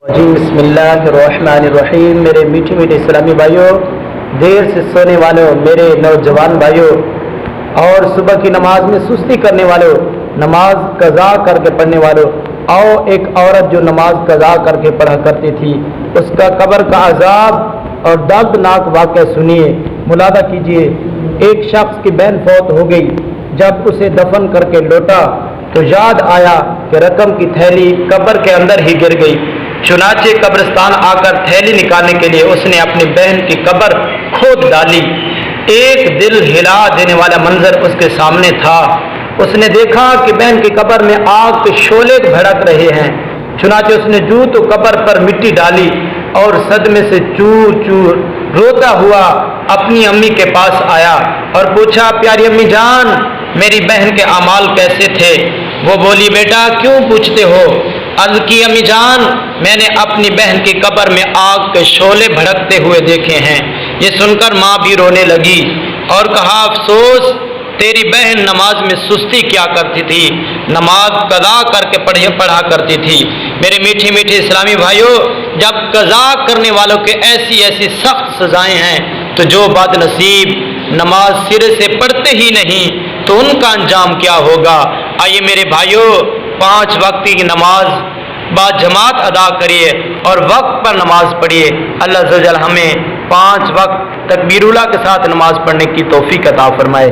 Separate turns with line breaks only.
جی بسم اللہ الرحمن الرحیم۔ میرے میٹھے میٹھے اسلامی بھائیوں، دیر سے سونے والوں، میرے نوجوان بھائیوں اور صبح کی نماز میں سستی کرنے والوں، نماز قضا کر کے پڑھنے والوں، آؤ ایک عورت جو نماز قضا کر کے پڑھا کرتی تھی اس کا قبر کا عذاب اور دردناک واقعہ سنیے، ملاحظہ کیجیے۔ ایک شخص کی بہن فوت ہو گئی، جب اسے دفن کر کے لوٹا تو یاد آیا کہ رقم کی تھیلی قبر کے اندر ہی گر گئی۔ چنانچہ قبرستان آ کر تھیلی نکالنے کے لیے اس نے اپنی بہن کی قبر کھود ڈالی۔ ایک دل ہلا دینے والا منظر اس کے سامنے تھا۔ اس نے دیکھا کہ بہن کی قبر میں آگ کے شعلے بھڑک رہے ہیں۔ چنانچہ اس نے جو تو قبر پر مٹی ڈالی اور صدمے سے چور چور روتا ہوا اپنی امی کے پاس آیا اور پوچھا، پیاری امی جان، میری بہن کے اعمال کیسے تھے؟ وہ بولی، بیٹا کیوں پوچھتے ہو؟ عرض کی، امی جان، میں نے اپنی بہن کی قبر میں آگ کے شعلے بھڑکتے ہوئے دیکھے ہیں۔ یہ سن کر ماں بھی رونے لگی اور کہا، افسوس، تیری بہن نماز میں سستی کیا کرتی تھی، نماز قضا کر کے پڑھا کرتی تھی۔ میرے میٹھے میٹھے اسلامی بھائیوں، جب قضا کرنے والوں کے ایسی ایسی سخت سزائیں ہیں تو جو بد نصیب نماز سرے سے پڑھتے ہی نہیں تو ان کا انجام کیا ہوگا؟ آئیے میرے بھائیوں، 5 وقت کی نماز با جماعت ادا کریے اور وقت پر نماز پڑھیے۔ اللہ عز و جل ہمیں 5 وقت تکبیر اللہ کے ساتھ نماز پڑھنے کی توفیق عطا فرمائے۔